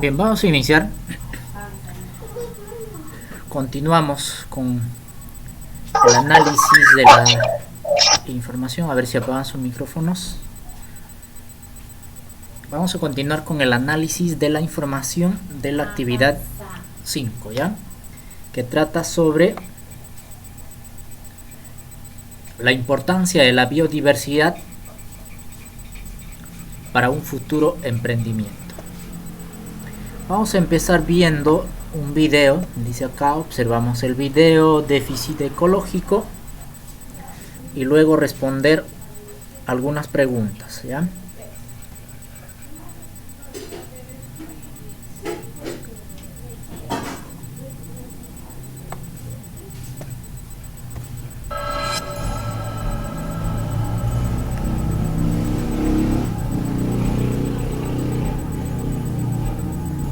Bien, vamos a iniciar. Continuamos con el análisis de la información. A ver si apagan sus micrófonos. Vamos a continuar con el análisis de la información de la actividad 5, ¿ya? Que trata sobre la importancia de la biodiversidad para un futuro emprendimiento. Vamos a empezar viendo un video. Dice acá, observamos el video déficit ecológico y luego responder algunas preguntas, ¿ya?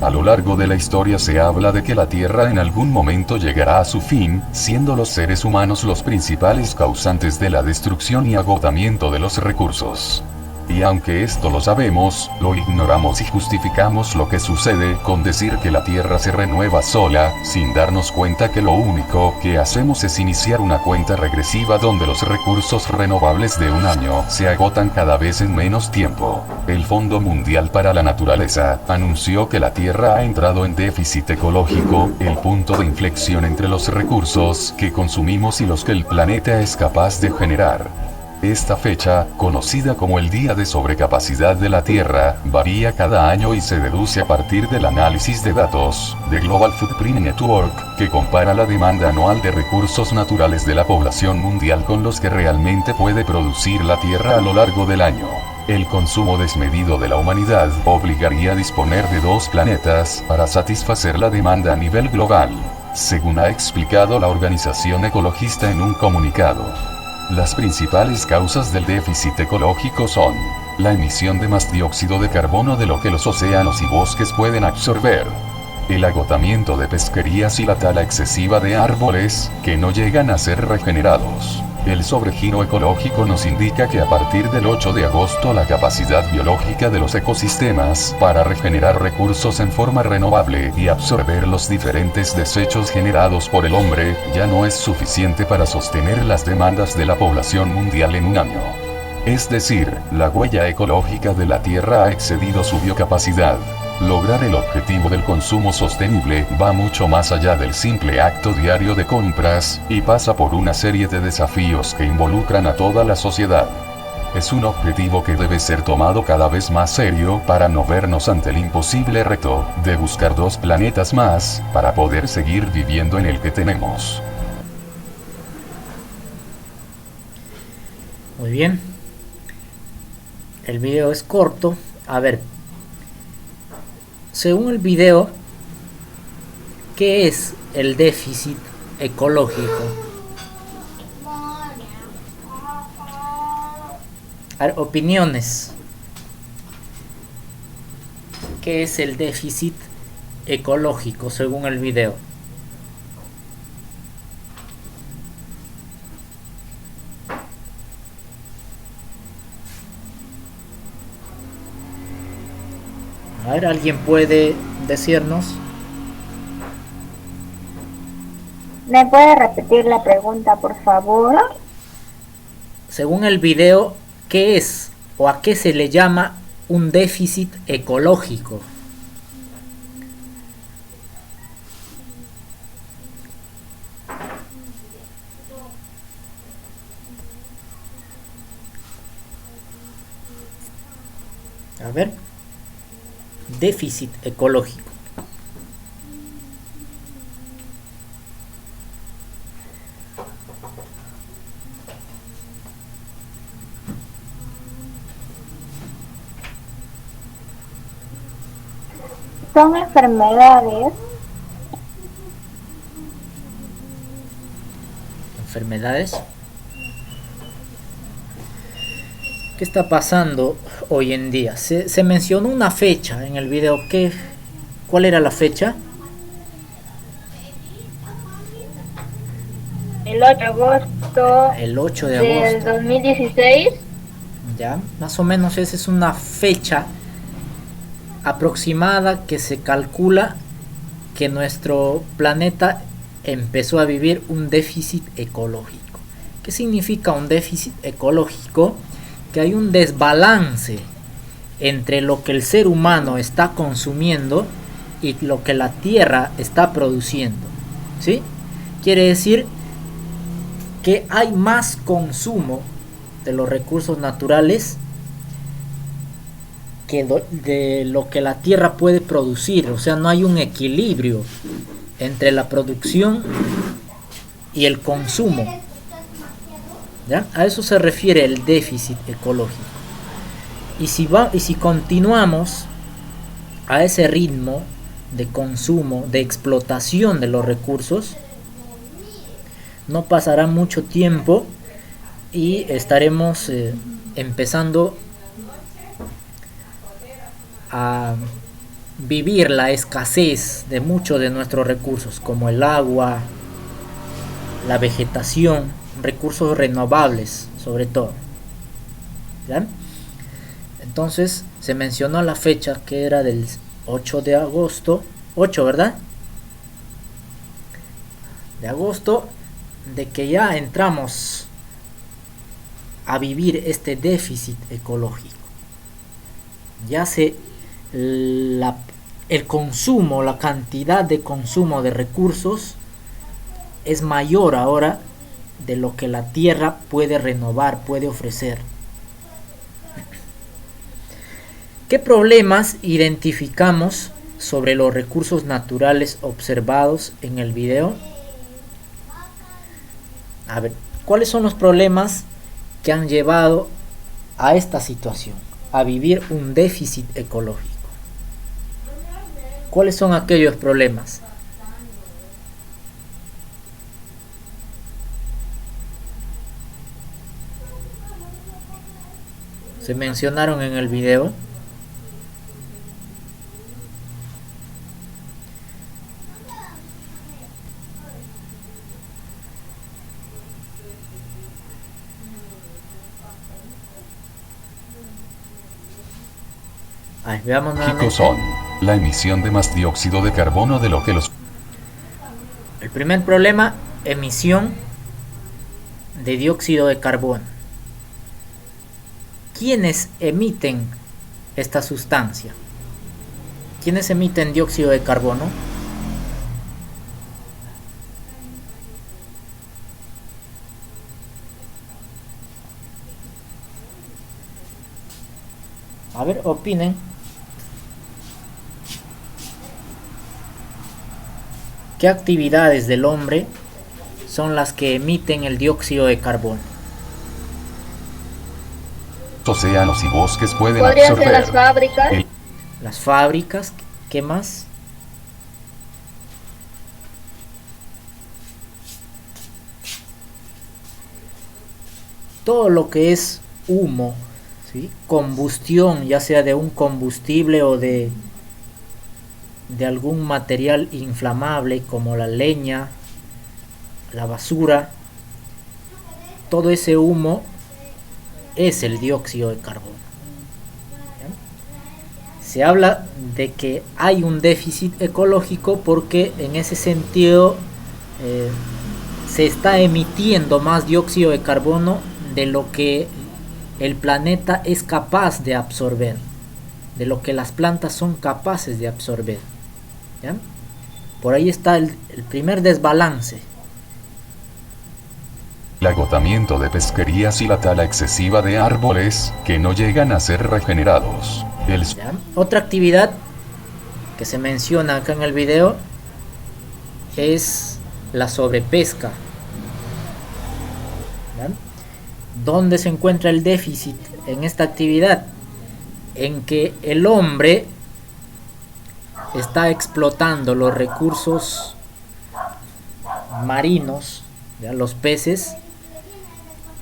A lo largo de la historia se habla de que la Tierra en algún momento llegará a su fin, siendo los seres humanos los principales causantes de la destrucción y agotamiento de los recursos. Y aunque esto lo sabemos, lo ignoramos y justificamos lo que sucede con decir que la Tierra se renueva sola, sin darnos cuenta que lo único que hacemos es iniciar una cuenta regresiva donde los recursos renovables de un año se agotan cada vez en menos tiempo. El Fondo Mundial para la Naturaleza anunció que la Tierra ha entrado en déficit ecológico, el punto de inflexión entre los recursos que consumimos y los que el planeta es capaz de generar. Esta fecha, conocida como el Día de Sobrecapacidad de la Tierra, varía cada año y se deduce a partir del análisis de datos de Global Footprint Network, que compara la demanda anual de recursos naturales de la población mundial con los que realmente puede producir la Tierra a lo largo del año. El consumo desmedido de la humanidad obligaría a disponer de 2 planetas para satisfacer la demanda a nivel global, según ha explicado la organización ecologista en un comunicado. Las principales causas del déficit ecológico son la emisión de más dióxido de carbono de lo que los océanos y bosques pueden absorber, el agotamiento de pesquerías y la tala excesiva de árboles, que no llegan a ser regenerados. El sobregiro ecológico nos indica que a partir del 8 de agosto la capacidad biológica de los ecosistemas para regenerar recursos en forma renovable y absorber los diferentes desechos generados por el hombre ya no es suficiente para sostener las demandas de la población mundial en un año. Es decir, la huella ecológica de la Tierra ha excedido su biocapacidad. Lograr el objetivo del consumo sostenible va mucho más allá del simple acto diario de compras, y pasa por una serie de desafíos que involucran a toda la sociedad. Es un objetivo que debe ser tomado cada vez más serio para no vernos ante el imposible reto de buscar 2 planetas más para poder seguir viviendo en el que tenemos. Muy bien. El video es corto. A ver, según el video, ¿qué es el déficit ecológico? A ver, opiniones. ¿Qué es el déficit ecológico según el video? A ver, ¿alguien puede decirnos? ¿Me puede repetir la pregunta, por favor? Según el video, ¿qué es o a qué se le llama un déficit ecológico? A ver, déficit ecológico. Son enfermedades. Enfermedades. ¿Qué está pasando hoy en día? Se mencionó una fecha en el video. ¿Cuál era la fecha? El el 8 de agosto El 8 de del agosto. 2016. Ya, más o menos esa es una fecha aproximada que se calcula que nuestro planeta empezó a vivir un déficit ecológico. ¿Qué significa un déficit ecológico? Que hay un desbalance entre lo que el ser humano está consumiendo y lo que la tierra está produciendo, ¿sí? Quiere decir que hay más consumo de los recursos naturales que de lo que la tierra puede producir. O sea, no hay un equilibrio entre la producción y el consumo, ¿ya? A eso se refiere el déficit ecológico. Y si continuamos a ese ritmo de consumo, de explotación de los recursos, no pasará mucho tiempo y estaremos empezando a vivir la escasez de muchos de nuestros recursos, como el agua, la vegetación, recursos renovables sobre todo, ¿ya? Entonces se mencionó la fecha que era del 8 de agosto, 8, ¿verdad? De agosto, de que ya entramos a vivir este déficit ecológico. Ya el consumo, la cantidad de consumo de recursos es mayor ahora de lo que la tierra puede renovar, puede ofrecer. ¿Qué problemas identificamos sobre los recursos naturales observados en el video? A ver, ¿cuáles son los problemas que han llevado a esta situación, a vivir un déficit ecológico? ¿Cuáles son aquellos problemas? Se mencionaron en el video. Veamos nuevamente. Son la emisión de más dióxido de carbono de lo que los... El primer problema, emisión de dióxido de carbono. ¿Quiénes emiten esta sustancia? ¿Quiénes emiten dióxido de carbono? A ver, opinen. ¿Qué actividades del hombre son las que emiten el dióxido de carbono? Océanos y bosques pueden Podrían absorber. ser las fábricas. Las fábricas, ¿qué más? Todo lo que es humo, ¿sí? Combustión, ya sea de un combustible o de algún material inflamable como la leña, la basura. Todo ese humo es el dióxido de carbono. ¿Ya? Se habla de que hay un déficit ecológico porque en ese sentido se está emitiendo más dióxido de carbono de lo que el planeta es capaz de absorber, de lo que las plantas son capaces de absorber. ¿Ya? Por ahí está el primer desbalance. El agotamiento de pesquerías y la tala excesiva de árboles que no llegan a ser regenerados. ¿Ya? Otra actividad que se menciona acá en el video es la sobrepesca. ¿Ya? ¿Dónde se encuentra el déficit en esta actividad? En que el hombre está explotando los recursos marinos, ¿ya? Los peces,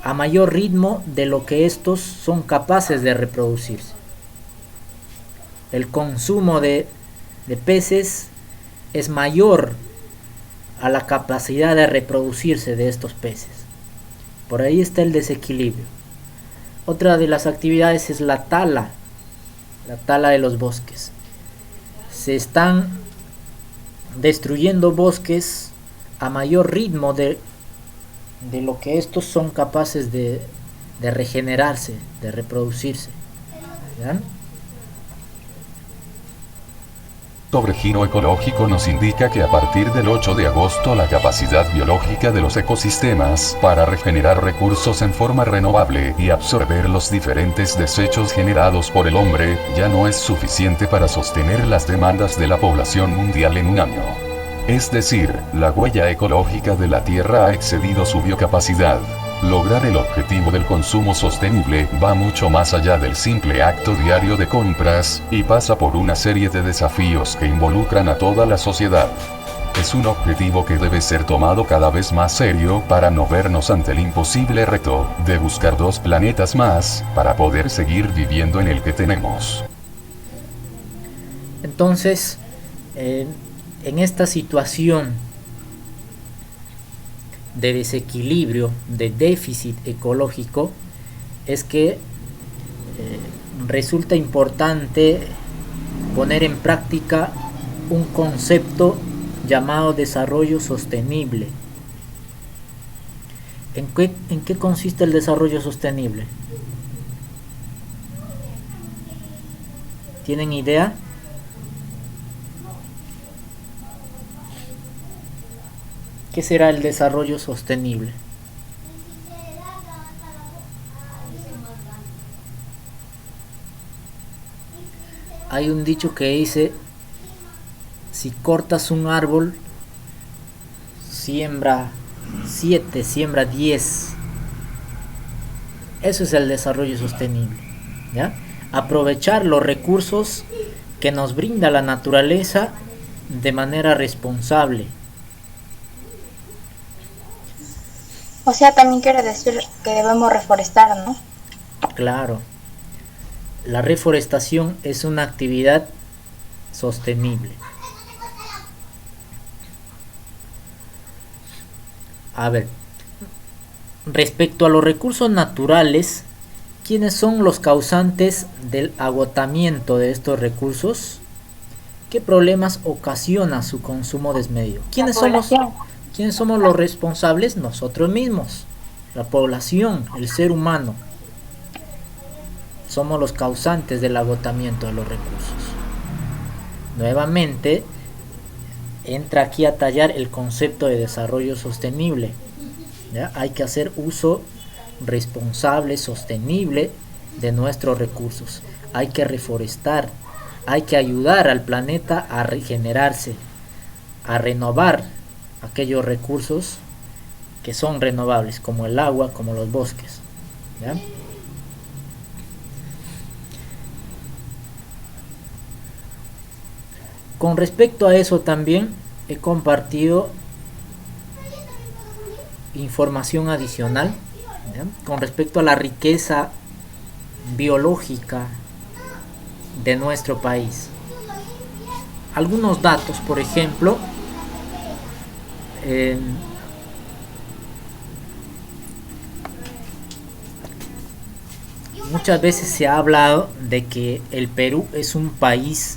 a mayor ritmo de lo que estos son capaces de reproducirse. El consumo de peces es mayor a la capacidad de reproducirse de estos peces. Por ahí está el desequilibrio. Otra de las actividades es la tala de los bosques. Se están destruyendo bosques a mayor ritmo de lo que estos son capaces de regenerarse, de reproducirse. ¿Vean? Sobre giro ecológico nos indica que a partir del 8 de agosto la capacidad biológica de los ecosistemas para regenerar recursos en forma renovable y absorber los diferentes desechos generados por el hombre ya no es suficiente para sostener las demandas de la población mundial en un año. Es decir, la huella ecológica de la Tierra ha excedido su biocapacidad. Lograr el objetivo del consumo sostenible va mucho más allá del simple acto diario de compras, y pasa por una serie de desafíos que involucran a toda la sociedad. Es un objetivo que debe ser tomado cada vez más serio para no vernos ante el imposible reto de buscar 2 planetas más para poder seguir viviendo en el que tenemos. Entonces, en esta situación de desequilibrio, de déficit ecológico, es que resulta importante poner en práctica un concepto llamado desarrollo sostenible. ¿En qué consiste el desarrollo sostenible? ¿Tienen idea? ¿Qué será el desarrollo sostenible? Hay un dicho que dice: si cortas un árbol, siembra 7, siembra 10. Eso es el desarrollo sostenible, ¿ya? Aprovechar los recursos que nos brinda la naturaleza de manera responsable. O sea, también quiere decir que debemos reforestar, ¿no? Claro. La reforestación es una actividad sostenible. A ver, respecto a los recursos naturales, ¿quiénes son los causantes del agotamiento de estos recursos? ¿Qué problemas ocasiona su consumo desmedido? ¿Quiénes somos los responsables? Nosotros mismos, la población, el ser humano. Somos los causantes del agotamiento de los recursos. Nuevamente, entra aquí a tallar el concepto de desarrollo sostenible. ¿Ya? Hay que hacer uso responsable, sostenible de nuestros recursos. Hay que reforestar, hay que ayudar al planeta a regenerarse, a renovar aquellos recursos que son renovables, como el agua, como los bosques. ¿Ya? Con respecto a eso también he compartido información adicional, ¿ya? Con respecto a la riqueza biológica de nuestro país. Algunos datos, por ejemplo, muchas veces se ha hablado de que el Perú es un país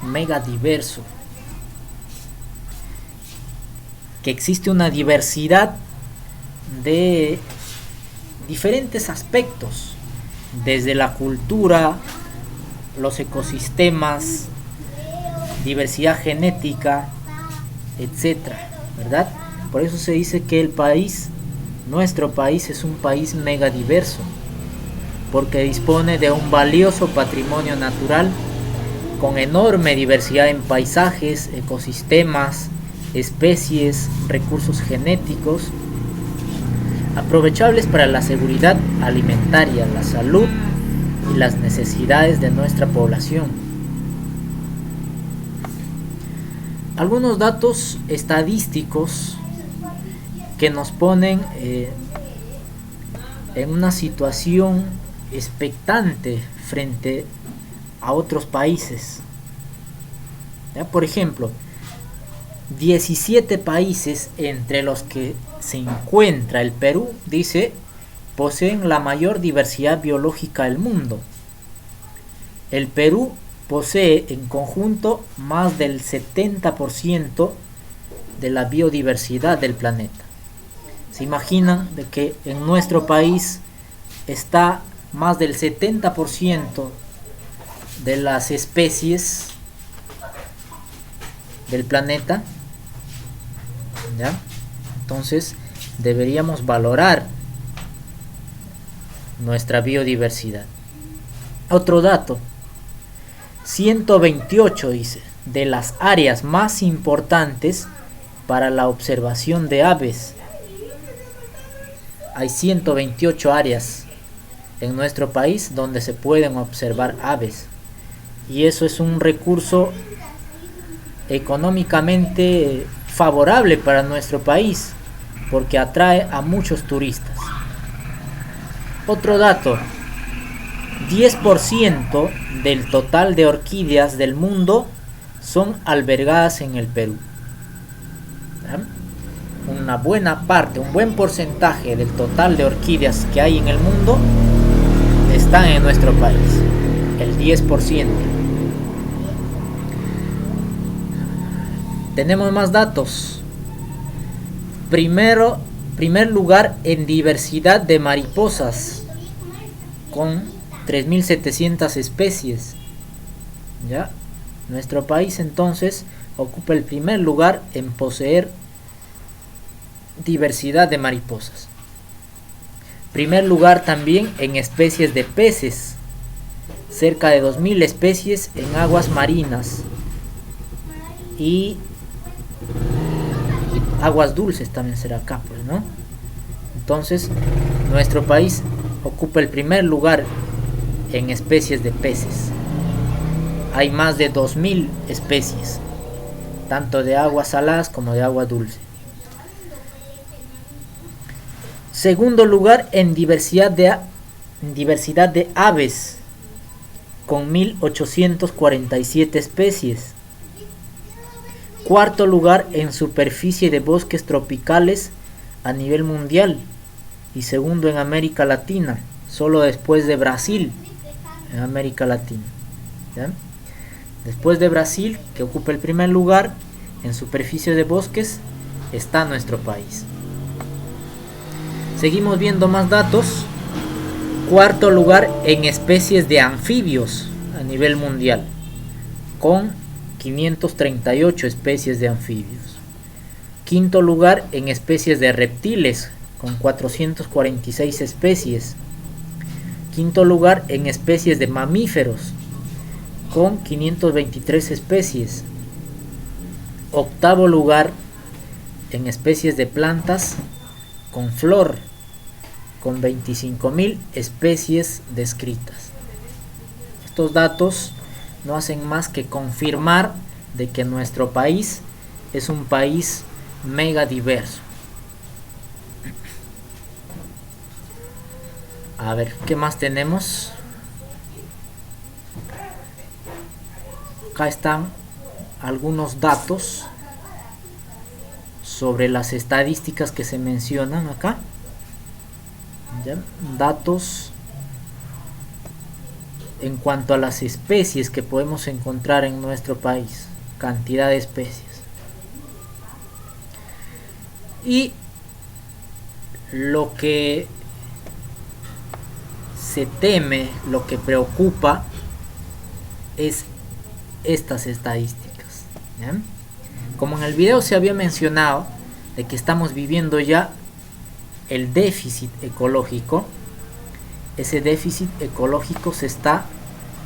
mega diverso, que existe una diversidad de diferentes aspectos, desde la cultura, los ecosistemas, diversidad genética, etcétera, ¿verdad? Por eso se dice que el país, nuestro país, es un país mega diverso, porque dispone de un valioso patrimonio natural con enorme diversidad en paisajes, ecosistemas, especies, recursos genéticos, aprovechables para la seguridad alimentaria, la salud y las necesidades de nuestra población. Algunos datos estadísticos que nos ponen en una situación expectante frente a otros países. ¿Ya? Por ejemplo, 17 países, entre los que se encuentra el Perú, dice, poseen la mayor diversidad biológica del mundo. El Perú posee en conjunto más del 70% de la biodiversidad del planeta. ¿Se imaginan de que en nuestro país está más del 70% de las especies del planeta? ¿Ya? Entonces deberíamos valorar nuestra biodiversidad. Otro dato: 128, dice, de las áreas más importantes para la observación de aves. Hay 128 áreas en nuestro país donde se pueden observar aves, y eso es un recurso económicamente favorable para nuestro país porque atrae a muchos turistas. Otro dato: 10% del total de orquídeas del mundo son albergadas en el Perú. ¿Ya? Una buena parte, un buen porcentaje del total de orquídeas que hay en el mundo están en nuestro país, el 10%. Tenemos más datos. Primer lugar en diversidad de mariposas, con 3.700 especies. ¿Ya? Nuestro país entonces ocupa el primer lugar en poseer diversidad de mariposas. Primer lugar también en especies de peces, cerca de 2.000 especies en aguas marinas y aguas dulces también será acá, pues, ¿no? Entonces, nuestro país ocupa el primer lugar en especies de peces. Hay más de 2.000 especies, tanto de aguas saladas como de agua dulce. Segundo lugar en diversidad de aves, con 1.847 especies. Cuarto lugar en superficie de bosques tropicales a nivel mundial, y segundo en América Latina, solo después de Brasil en América Latina. ¿Ya? Después de Brasil, que ocupa el primer lugar en superficie de bosques, está nuestro país. Seguimos viendo más datos. Cuarto lugar en especies de anfibios a nivel mundial, con 538 especies de anfibios. Quinto lugar en especies de reptiles, con 446 especies. Quinto lugar en especies de mamíferos, con 523 especies. Octavo lugar en especies de plantas con flor, con 25.000 especies descritas. Estos datos no hacen más que confirmar de que nuestro país es un país mega diverso. A ver, ¿qué más tenemos? Acá están algunos datos sobre las estadísticas que se mencionan acá. ¿Ya? Datos en cuanto a las especies que podemos encontrar en nuestro país, cantidad de especies. Y lo que se teme, lo que preocupa es estas estadísticas. ¿Ya? Como en el video se había mencionado de que estamos viviendo ya el déficit ecológico, ese déficit ecológico se está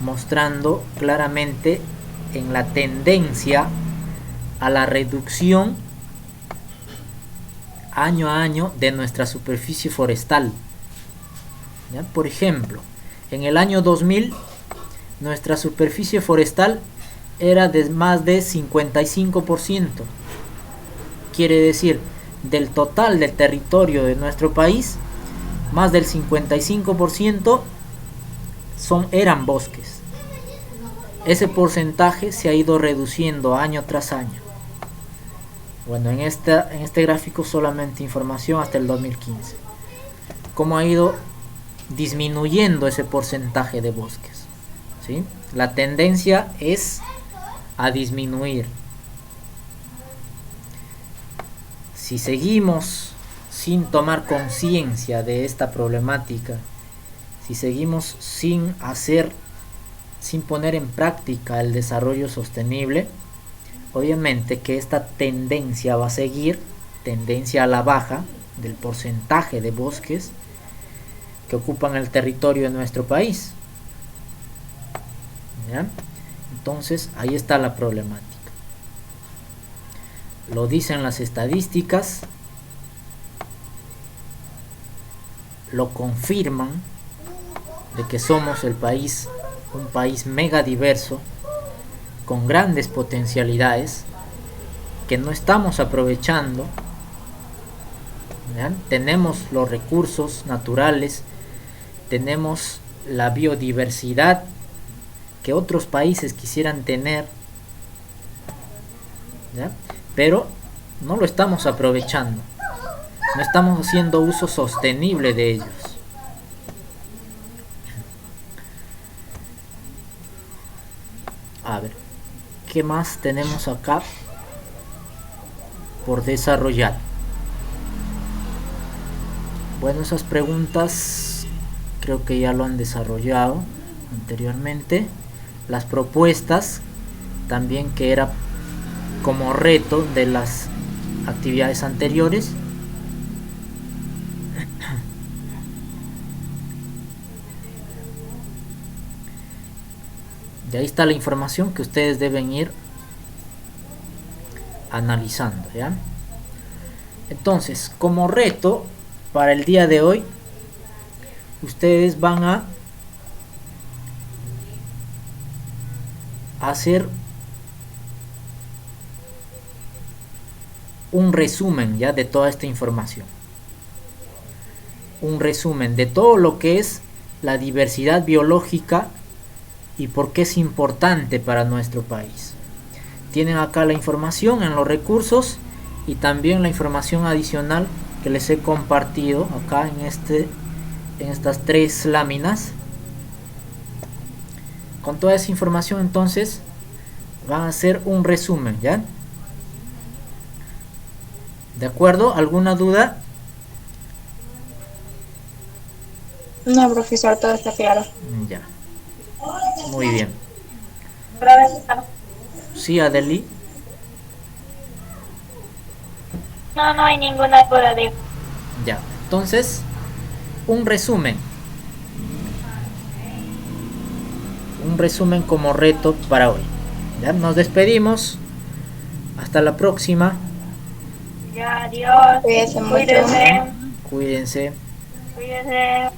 mostrando claramente en la tendencia a la reducción año a año de nuestra superficie forestal. ¿Ya? Por ejemplo, en el año 2000 nuestra superficie forestal era de más de 55%. Quiere decir, del total del territorio de nuestro país, más del 55% eran bosques. Ese porcentaje se ha ido reduciendo año tras año. Bueno, en este gráfico solamente información hasta el 2015. Cómo ha ido disminuyendo ese porcentaje de bosques, ¿sí? La tendencia es a disminuir. Si seguimos sin tomar conciencia de esta problemática, si seguimos sin poner en práctica el desarrollo sostenible, obviamente que esta tendencia va a seguir, tendencia a la baja del porcentaje de bosques que ocupan el territorio de nuestro país. ¿Ya? Entonces ahí está la problemática. Lo dicen las estadísticas, lo confirman, de que somos un país mega diverso, con grandes potencialidades, que no estamos aprovechando. ¿Ya? Tenemos los recursos naturales, tenemos la biodiversidad que otros países quisieran tener, ¿ya? Pero no lo estamos aprovechando, no estamos haciendo uso sostenible de ellos. A ver, ¿qué más tenemos acá por desarrollar? Bueno, esas preguntas creo que ya lo han desarrollado anteriormente. Las propuestas también, que era como reto de las actividades anteriores. Y ahí está la información que ustedes deben ir analizando, ¿ya? Entonces, como reto para el día de hoy, ustedes van a hacer un resumen ya de toda esta información, un resumen de todo lo que es la diversidad biológica y por qué es importante para nuestro país. Tienen acá la información en los recursos y también la información adicional que les he compartido acá en estas 3 láminas. Con toda esa información, entonces van a hacer un resumen, ¿ya? ¿De acuerdo? ¿Alguna duda? No, profesor, todo está claro. Ya. Muy bien. Profesor. Sí, Adeli. No hay ninguna duda de... Ya. Entonces, un resumen. Un resumen como reto para hoy. Ya, nos despedimos. Hasta la próxima. Ya, adiós. Cuídense mucho. Cuídense. Cuídense.